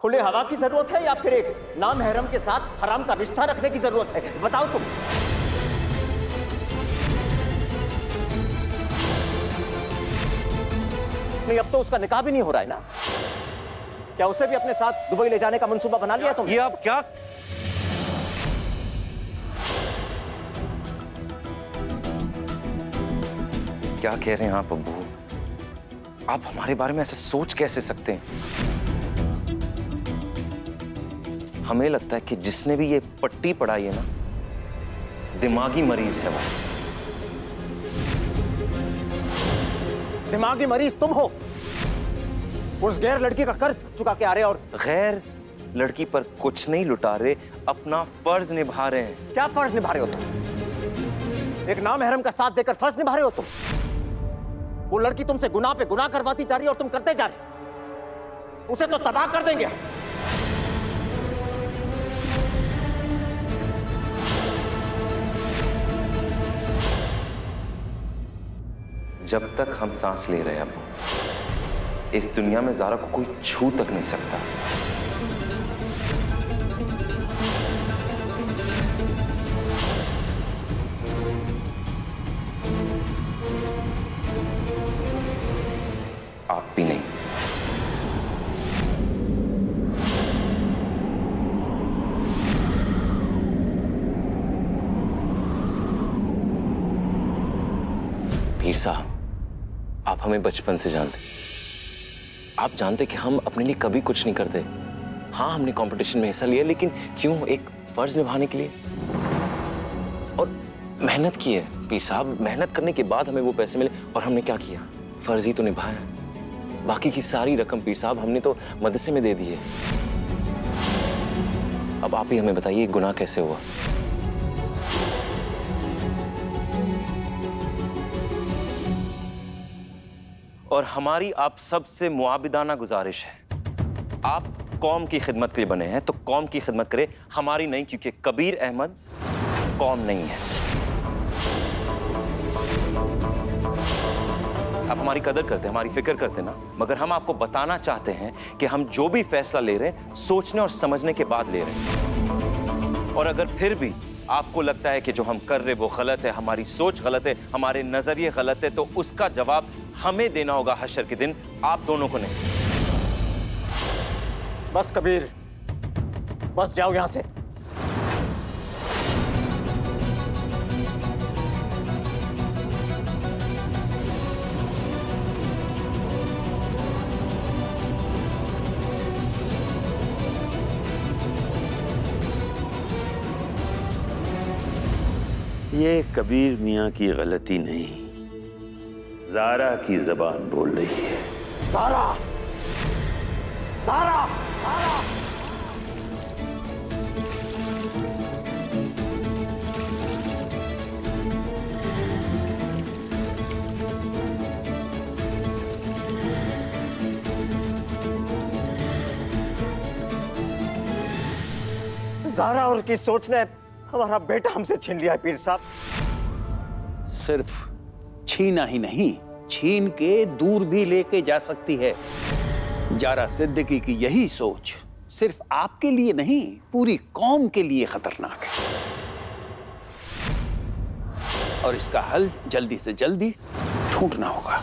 खुले हवा की जरूरत है या फिर एक नामहरम के साथ हराम का रिश्ता रखने की जरूरत है? बताओ तुम। नहीं, अब तो उसका निकाह भी नहीं हो रहा है ना? क्या उसे भी अपने साथ दुबई ले जाने का मंसूबा बना लिया तुमने? ये आप क्या कह रहे हैं आप अब्बू? आप हमारे बारे में ऐसे सोच कैसे सकते हैं? हमें लगता है कि जिसने भी ये पट्टी पढ़ाई है ना, दिमागी मरीज है वो। दिमागी मरीज तुम हो। उस गैर लड़की का कर्ज चुका के आ रहे और गैर लड़की पर कुछ नहीं लुटा रहे, अपना फर्ज निभा रहे हैं। क्या फर्ज निभा रहे हो तुम? एक नामहरम का साथ देकर फर्ज निभा रहे हो तुम? वो लड़की तुमसे गुनाह पे गुनाह करवाती जा रही है और तुम करते जा रहे हो। उसे तो तबाह कर देंगे। जब तक हम सांस ले रहे हैं अब्बू, इस दुनिया में ज़ारा को कोई छू तक नहीं सकता। आप भी नहीं। पीर साहब, आप हमें बचपन से जानते। आप जानते कि हम अपने लिए कभी कुछ नहीं करते। हाँ, हमने कंपटीशन में हिस्सा लिया, लेकिन क्यों? एक फर्ज निभाने के लिए। और मेहनत की है पीर साहब। मेहनत करने के बाद हमें वो पैसे मिले और हमने क्या किया? फर्ज ही तो निभाया। बाकी की सारी रकम पीर साहब हमने तो मदरसे में दे दी है। अब आप ही हमें बताइए, गुनाह कैसे हुआ? और हमारी आप सबसे मुआबिदाना गुजारिश है, आप कौम की खिदमत के लिए बने हैं तो कौम की खिदमत करें, हमारी नहीं, क्योंकि कबीर अहमद कौम नहीं है। आप हमारी कदर करते हैं, हमारी फिक्र करते हैं ना, मगर हम आपको बताना चाहते हैं कि हम जो भी फैसला ले रहे हैं सोचने और समझने के बाद ले रहे हैं। और अगर फिर भी आपको लगता है कि जो हम कर रहे वो गलत है, हमारी सोच गलत है, हमारे नजरिए गलत है, तो उसका जवाब हमें देना होगा हशर के दिन, आप दोनों को नहीं। बस कबीर, बस जाओ यहां से। ये कबीर मियाँ की गलती नहीं, ज़ारा की ज़बान बोल रही है। ज़ारा! ज़ारा! ज़ारा! ज़ारा और की सोच ने हमारा बेटा हमसे छीन लिया है पीर साहब। सिर्फ छीना ही नहीं, छीन के दूर भी लेके जा सकती है। ज़ारा सिद्दीकी की यही सोच सिर्फ आपके लिए नहीं, पूरी कौम के लिए खतरनाक है। और इसका हल जल्दी से जल्दी ढूंढना होगा।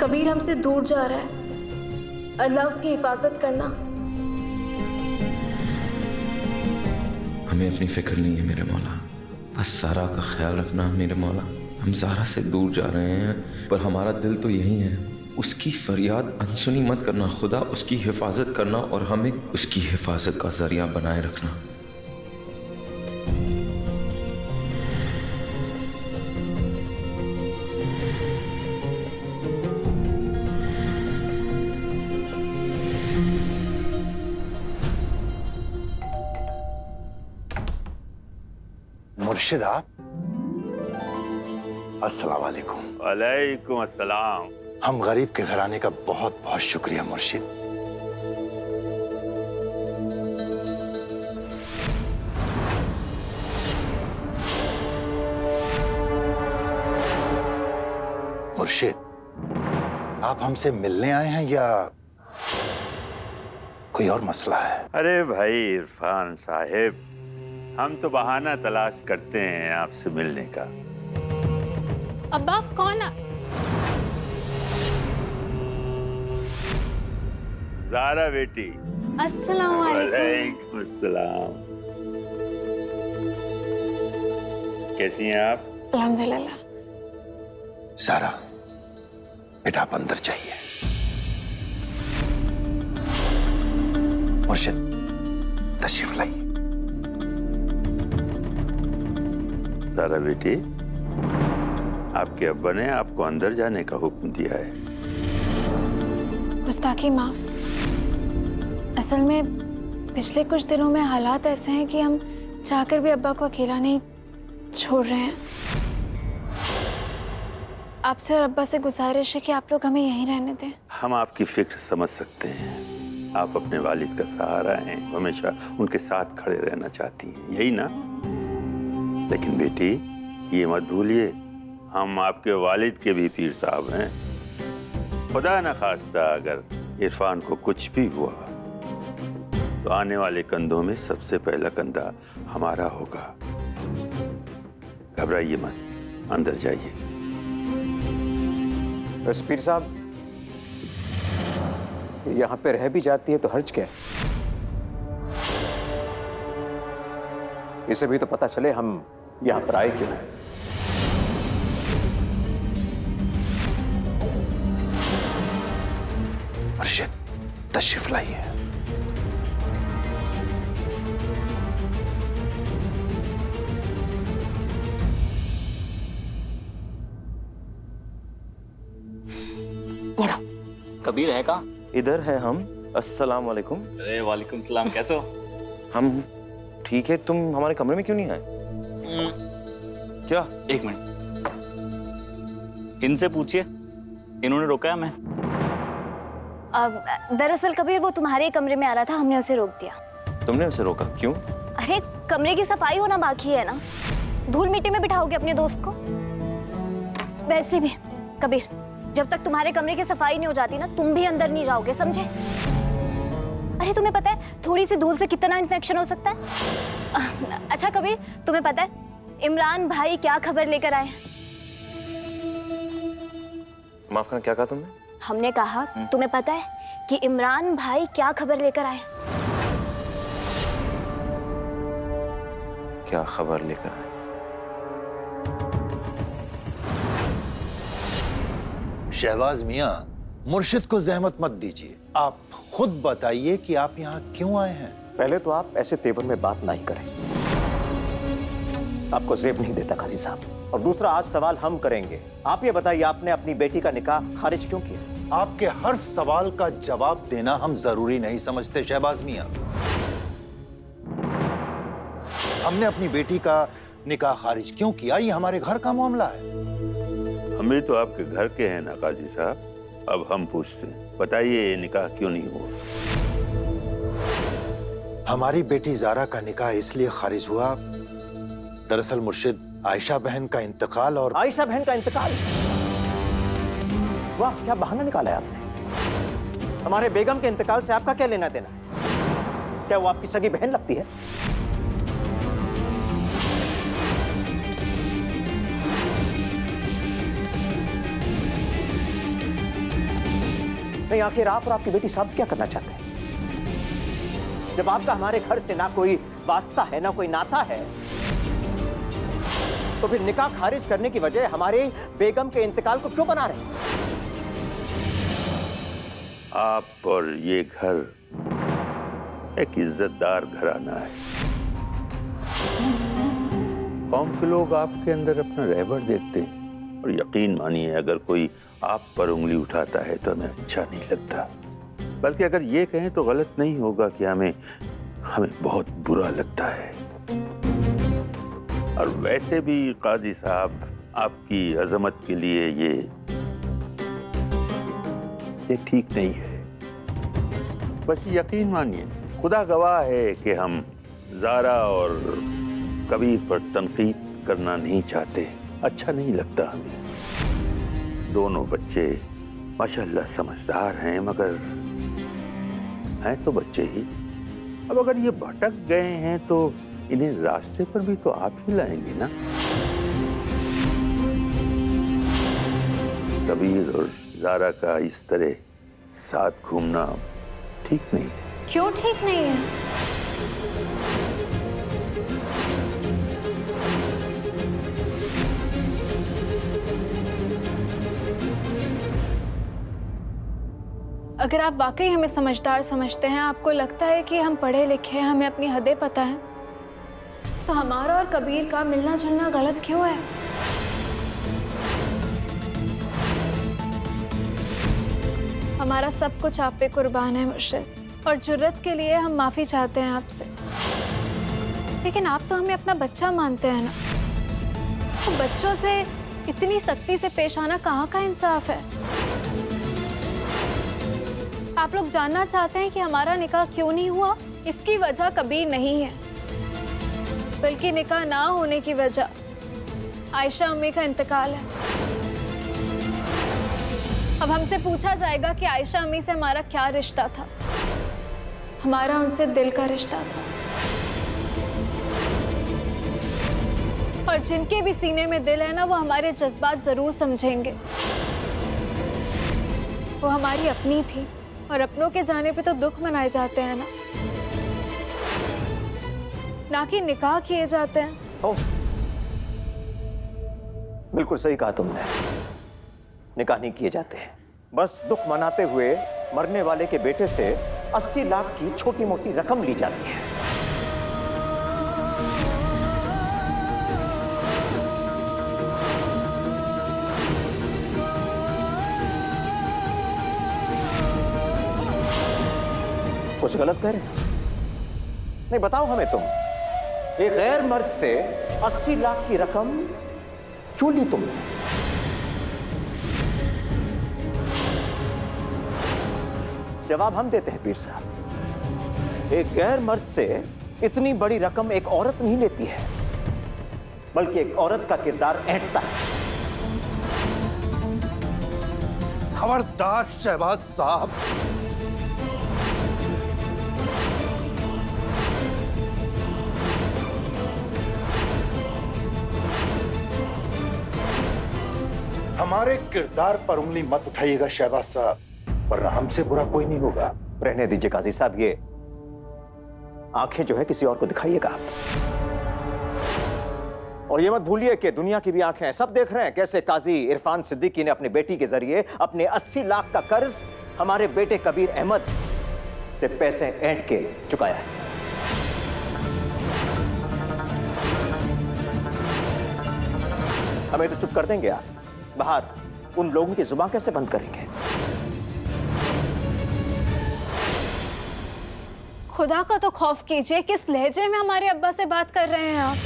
कबीर हमसे दूर जा रहा है, अल्लाह उसकी हिफाजत करना। हमें अपनी फिक्र नहीं है मेरे मौला, बस ज़ारा का ख्याल रखना मेरे मौला। हम ज़ारा से दूर जा रहे हैं, पर हमारा दिल तो यही है, उसकी फरियाद अनसुनी मत करना खुदा, उसकी हिफाजत करना और हमें उसकी हिफाजत का जरिया बनाए रखना। मुर्शिद आप? अस्सलाम वालेकुम। वालेकुम अस्सलाम। हम गरीब के घराने का बहुत बहुत शुक्रिया मुर्शिद। मुर्शिद, आप हमसे मिलने आए हैं या कोई और मसला है? अरे भाई इरफान साहिब, हम तो बहाना तलाश करते हैं आपसे मिलने का। अब आप कौन? ज़ारा बेटी। अस्सलाम वालेकुम। वालेकुम अस्सलाम। कैसी हैं आप? अल्हम्दुलिल्लाह। ज़ारा बेटा, आप अंदर जाइए। मुर्शिद तशरीफ लाइए। ज़ारा बेटी, आपके अब्बा ने आपको अंदर जाने का हुक्म दिया है। गुस्ताखी माफ। असल में पिछले कुछ दिनों में हालात ऐसे हैं कि हम चाहकर भी अब्बा को अकेला नहीं छोड़ रहे हैं। आपसे और अब्बा से गुजारिश है कि आप लोग हमें यहीं रहने दें। हम आपकी फिक्र समझ सकते हैं। आप अपने वालिद का सहारा हैं, हमेशा उनके साथ खड़े रहना चाहती हैं, यही ना? लेकिन बेटी, ये मत भूलिए, हम आपके वालिद के भी पीर साहब हैं। खुदा न खास्ता अगर इरफान को कुछ भी हुआ तो आने वाले कंधों में सबसे पहला कंधा हमारा होगा। घबराइए मत, अंदर जाइए। बस पीर साहब, यहाँ पे रह भी जाती है तो हर्ज क्या है? इसे भी तो पता चले हम यहाँ पर आए क्यों हैं। मुर्शिद तशरीफ लाइए। कबीर है का? इधर है हम। अस्सलाम वालेकुम। अरे वालेकुम सलाम, कैसे हो? हम ठीक है, तुम हमारे कमरे में क्यों नहीं आए? क्या? एक मिनट, इनसे पूछिए, इन्होंने रोका है हमें। दरअसल कबीर वो तुम्हारे कमरे में आ रहा था, हमने उसे रोक दिया। तुमने उसे रोका क्यों? अरे कमरे की सफाई होना बाकी है ना, धूल मिट्टी में बिठाओगे अपने दोस्त को? वैसे भी कबीर, जब तक तुम्हारे कमरे की सफाई नहीं हो जाती ना, तुम भी अंदर नहीं जाओगे, समझे? अरे तुम्हें पता है थोड़ी सी धूल से कितना इन्फेक्शन हो सकता है? अच्छा कबीर, तुम्हें पता है इमरान भाई क्या खबर लेकर आए? माफ करना, क्या कहा तुमने? हमने कहा तुम्हें पता है कि इमरान भाई क्या खबर लेकर आए? क्या खबर लेकर आए? शहबाज मियां, मुर्शिद को जहमत मत दीजिए, आप खुद बताइए कि आप यहाँ क्यों आए हैं। पहले तो आप ऐसे तेवर में बात नहीं करें, आपको जेब नहीं देता काजी साहब। और दूसरा, आज सवाल हम करेंगे। आप ये बताइए, आपने अपनी बेटी का निकाह खारिज क्यों किया? आपके हर सवाल का जवाब देना हम जरूरी नहीं समझते शहबाज मियां। हमने अपनी बेटी का निकाह खारिज क्यों किया, ये हमारे घर का मामला है। हम भी तो आपके घर के हैं ना काजी साहब। अब हम पूछते हैं, बताइए ये निकाह क्यों नहीं हुआ? हमारी बेटी ज़ारा का निकाह इसलिए खारिज हुआ, दरअसल मुर्शिद आयशा बहन का इंतकाल और आयशा बहन का इंतकाल? वाह, क्या बहाना निकाला है आपने। हमारे बेगम के इंतकाल से आपका क्या लेना देना है? क्या वो आपकी सगी बहन लगती है? नहीं, आखिर आप और आपकी बेटी साहब क्या करना चाहते हैं? जब आपका हमारे घर से ना कोई वास्ता है, ना कोई नाता है, तो फिर निकाह खारिज करने की वजह हमारे बेगम के इंतकाल को क्यों बना रहे हैं? आप और ये घर एक इज्जतदार घराना है। कौम के लोग आपके अंदर अपना रहबर देखते हैं, और यकीन मानिए अगर कोई आप पर उंगली उठाता है तो हमें अच्छा नहीं लगता। बल्कि अगर ये कहें तो गलत नहीं होगा कि हमें बहुत बुरा लगता है। और वैसे भी काजी साहब, आपकी अजमत के लिए ये ठीक नहीं है। बस यकीन मानिए, खुदा गवाह है कि हम ज़ारा और कबीर पर तनकीद करना नहीं चाहते। अच्छा नहीं लगता हमें। दोनों बच्चे माशाल्लाह समझदार हैं, मगर हैं तो बच्चे ही। अब अगर ये भटक गए हैं तो इन्हें रास्ते पर भी तो आप ही लाएंगे ना। कबीर और ज़ारा का इस तरह साथ घूमना ठीक नहीं है। क्यों ठीक नहीं है? अगर आप वाकई हमें समझदार समझते हैं, आपको लगता है कि हम पढ़े लिखे हैं, हमें अपनी हदें पता है, तो हमारा और कबीर का मिलना जुलना गलत क्यों है? हमारा सब कुछ आप पे कुर्बान है मुर्शिद, और जुर्रत के लिए हम माफ़ी चाहते हैं आपसे। लेकिन आप तो हमें अपना बच्चा मानते हैं ना, तो बच्चों से इतनी सख्ती से पेश आना कहाँ का इंसाफ है? आप लोग जानना चाहते हैं कि हमारा निकाह क्यों नहीं हुआ? इसकी वजह कबीर नहीं है, बल्कि निकाह ना होने की वजह आयशा अम्मी का इंतकाल है। अब हमसे पूछा जाएगा कि आयशा अम्मी से हमारा क्या रिश्ता था। हमारा उनसे दिल का रिश्ता था, और जिनके भी सीने में दिल है ना, वो हमारे जज्बात जरूर समझेंगे। वो हमारी अपनी थी, और अपनों के जाने पे तो दुख मनाए जाते हैं ना कि निकाह किए जाते हैं। ओह, बिल्कुल सही कहा तुमने। निकाह नहीं किए जाते हैं, बस दुख मनाते हुए मरने वाले के बेटे से 80 लाख की छोटी मोटी रकम ली जाती है। कुछ गलत कह रहे हैं? नहीं, बताओ हमें तुम, एक गैर मर्द से 80 लाख की रकम क्यों ली तुमने? जवाब हम देते हैं पीर साहब। एक गैर मर्द से इतनी बड़ी रकम एक औरत नहीं लेती है, बल्कि एक औरत का किरदार ऐंठता है। खबरदार शहबाज साहब, हमारे किरदार पर उंगली मत उठाइएगा शहबाज साहब, वरना हमसे बुरा कोई नहीं होगा। रहने दीजिए काजी साहब, ये आंखें जो है किसी और को दिखाइएगा आप। और ये मत भूलिए कि दुनिया की भी आंखें सब देख रहे हैं कैसे काजी इरफान सिद्दीकी ने अपने बेटी के जरिए अपने 80 लाख का कर्ज हमारे बेटे कबीर अहमद से पैसे ऐंठ के चुकाया है। हमें तो चुप कर देंगे आप, बाहर उन लोगों की जुबान कैसे बंद करेंगे? खुदा का तो खौफ कीजिए, किस लहजे में हमारे अब्बा से बात कर रहे हैं आप।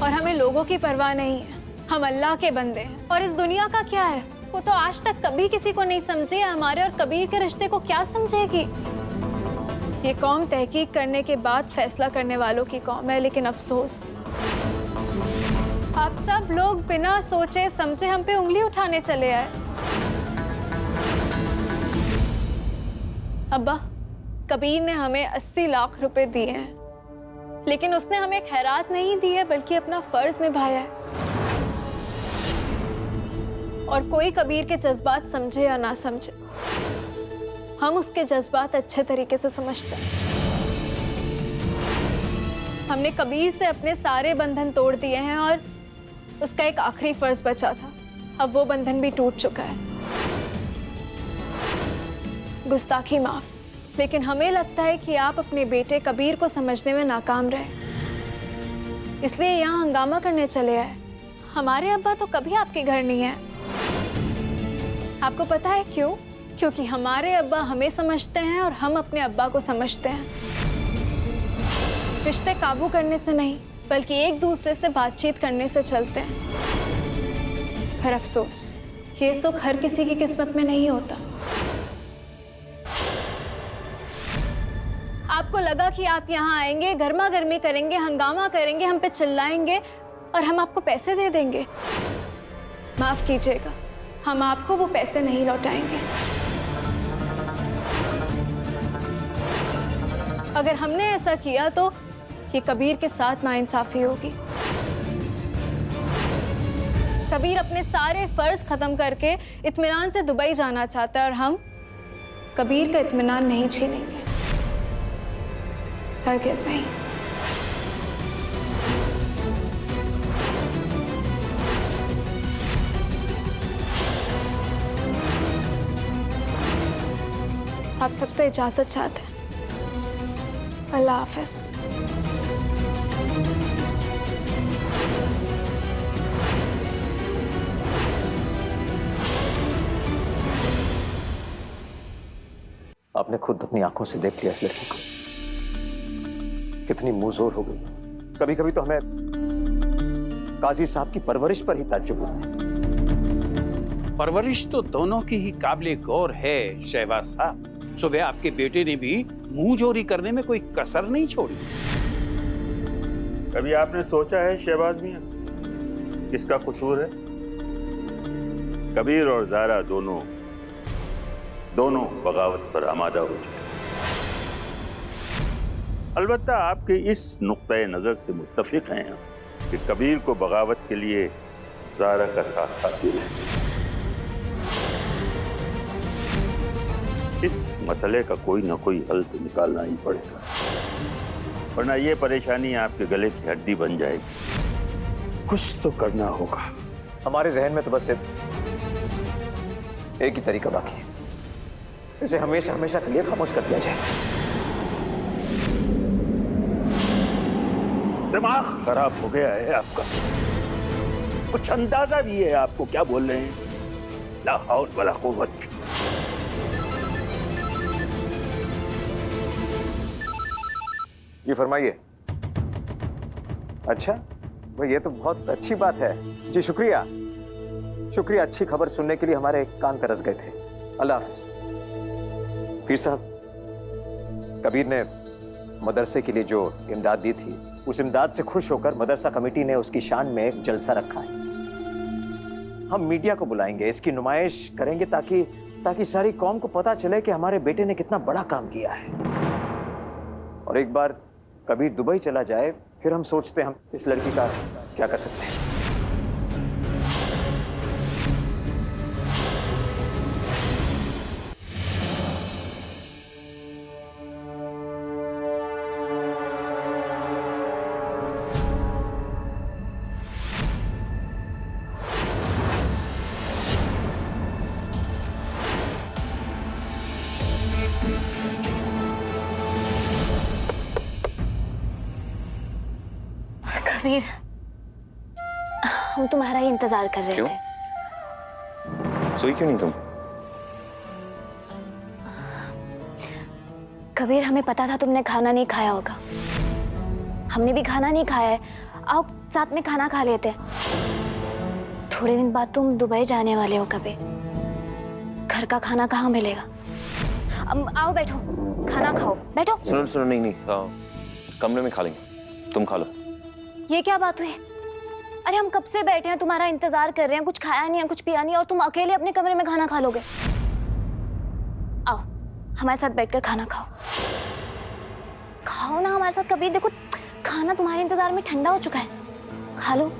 और हमें लोगों की परवाह नहीं है, हम अल्लाह के बंदे हैं। और इस दुनिया का क्या है, वो तो आज तक कभी किसी को नहीं समझी, हमारे और कबीर के रिश्ते को क्या समझेगी? ये कौम तहकीक करने के बाद फैसला करने वालों की कौम है, लेकिन अफसोस आप सब लोग बिना सोचे समझे हम पे उंगली उठाने चले आए। अब्बा, कबीर ने हमें 80 लाख रुपए दिए हैं, लेकिन उसने हमें खैरात नहीं दी है, बल्कि अपना फर्ज निभाया है। और कोई कबीर के जज्बात समझे या ना समझे, हम उसके जज्बात अच्छे तरीके से समझते हैं। हमने कबीर से अपने सारे बंधन तोड़ दिए हैं, और उसका एक आखिरी फर्ज बचा था, अब वो बंधन भी टूट चुका है। गुस्ताखी माफ, लेकिन हमें लगता है कि आप अपने बेटे कबीर को समझने में नाकाम रहे, इसलिए यहाँ हंगामा करने चले आए। हमारे अब्बा तो कभी आपके घर नहीं है। आपको पता है क्यों? क्योंकि हमारे अब्बा हमें समझते हैं और हम अपने अब्बा को समझते हैं। रिश्ते काबू करने से नहीं, बल्कि एक दूसरे से बातचीत करने से चलते हैं। पर अफसोस, ये सुख हर किसी की किस्मत में नहीं होता। आपको लगा कि आप यहाँ आएंगे, गर्मा गर्मी करेंगे, हंगामा करेंगे, हम पे चिल्लाएंगे और हम आपको पैसे दे देंगे। माफ कीजिएगा, हम आपको वो पैसे नहीं लौटाएंगे। अगर हमने ऐसा किया तो ये कबीर के साथ नाइंसाफी होगी। कबीर अपने सारे फर्ज खत्म करके इत्मीनान से दुबई जाना चाहता है और हम कबीर का इत्मीनान नहीं छीनेंगे, हरगिज़ नहीं। आप सबसे इजाजत चाहते हैं। अल्लाह हाफिज। आपने खुद अपनी आंखों से देख लिया इस लड़की को, कितनी मुंहजोर हो गई। कभी कभी तो हमें काजी साहब की परवरिश पर ही ताज्जुब होता है। परवरिश तो दोनों की ही काबिले गौर है शहबाज साहब। सुबह आपके बेटे ने भी मुंह चोरी करने में कोई कसर नहीं छोड़ी। कभी आपने सोचा है शहबाज मियां किसका कसूर है? कबीर और ज़ारा दोनों बगावत पर आमादा हो चुके। अलबत्ता आपके इस नुक्ते नजर से मुत्तफिक हैं कि कबीर को बगावत के लिए ज़ारा का साथ हासिल है। इस मसले का कोई ना कोई हल तो निकालना ही पड़ेगा, वरना ये परेशानी आपके गले की हड्डी बन जाएगी। कुछ तो करना होगा। हमारे जहन में तो बस एक ही तरीका बाकी है, इसे हमेशा हमेशा के लिए खामोश कर दिया जाए। दिमाग खराब हो गया है आपका, कुछ अंदाजा भी है आपको क्या बोल रहे हैं? ला हौल वला कुव्वत। ये फरमाइए। अच्छा भाई, ये तो बहुत अच्छी बात है जी, शुक्रिया शुक्रिया। अच्छी खबर सुनने के लिए हमारे कान तरस गए थे। अल्लाह हाफिज। पीर साहब, कबीर ने मदरसे के लिए जो इमदाद दी थी, उस इमदाद से खुश होकर मदरसा कमेटी ने उसकी शान में एक जलसा रखा है। हम मीडिया को बुलाएंगे, इसकी नुमाइश करेंगे ताकि सारी कौम को पता चले कि हमारे बेटे ने कितना बड़ा काम किया है। और एक बार कबीर दुबई चला जाए, फिर हम सोचते हैं हम इस लड़की का क्या कर सकते हैं। कबीर, हम तुम्हारा ही इंतजार कर रहे क्यों? थे। सोई क्यों नहीं तुम? कबीर, हमें पता था तुमने खाना नहीं खाया होगा। हमने भी खाना नहीं खाया है। आओ साथ में खाना खा लेते हैं। थोड़े दिन बाद तुम दुबई जाने वाले हो कबीर। घर का खाना कहाँ मिलेगा? आओ बैठो, खाना खाओ, बैठो। सुनो नहीं, कमरे में खा लेंगे, तुम खा लो। ये क्या बात हुई? अरे हम कब से बैठे हैं, तुम्हारा इंतजार कर रहे हैं, कुछ खाया नहीं है, कुछ पिया नहीं है, और तुम अकेले अपने कमरे में खाना खा लोगे? आओ हमारे साथ बैठकर खाना खाओ। खाओ ना हमारे साथ। कभी देखो, खाना तुम्हारे इंतजार में ठंडा हो चुका है, खा लो।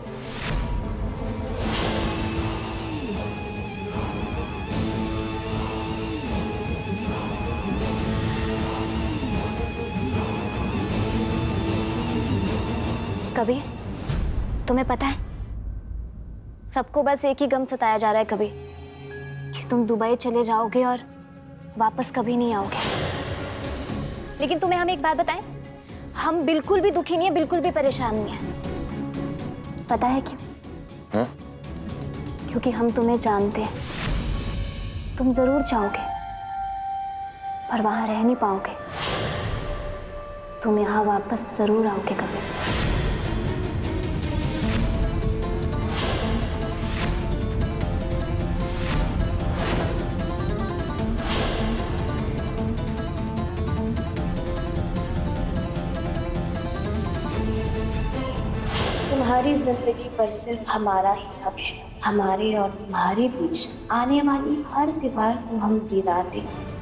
कभी तुम्हें पता है, सबको बस एक ही गम सताया जा रहा है कभी, कि तुम दुबई चले जाओगे और वापस कभी नहीं आओगे। लेकिन तुम्हें हम एक बात बताएं, हम बिल्कुल भी दुखी नहीं है, बिल्कुल भी परेशान नहीं है। पता है क्यों? हाँ? क्योंकि हम तुम्हें जानते हैं। तुम जरूर चाहोगे पर वहां रह नहीं पाओगे। तुम यहाँ वापस जरूर आओगे कभी। तुम्हारी जिंदगी पर सिर्फ हमारा ही हक है। हमारे और तुम्हारे बीच आने वाली हर दीवार को हम गिरा देंगे।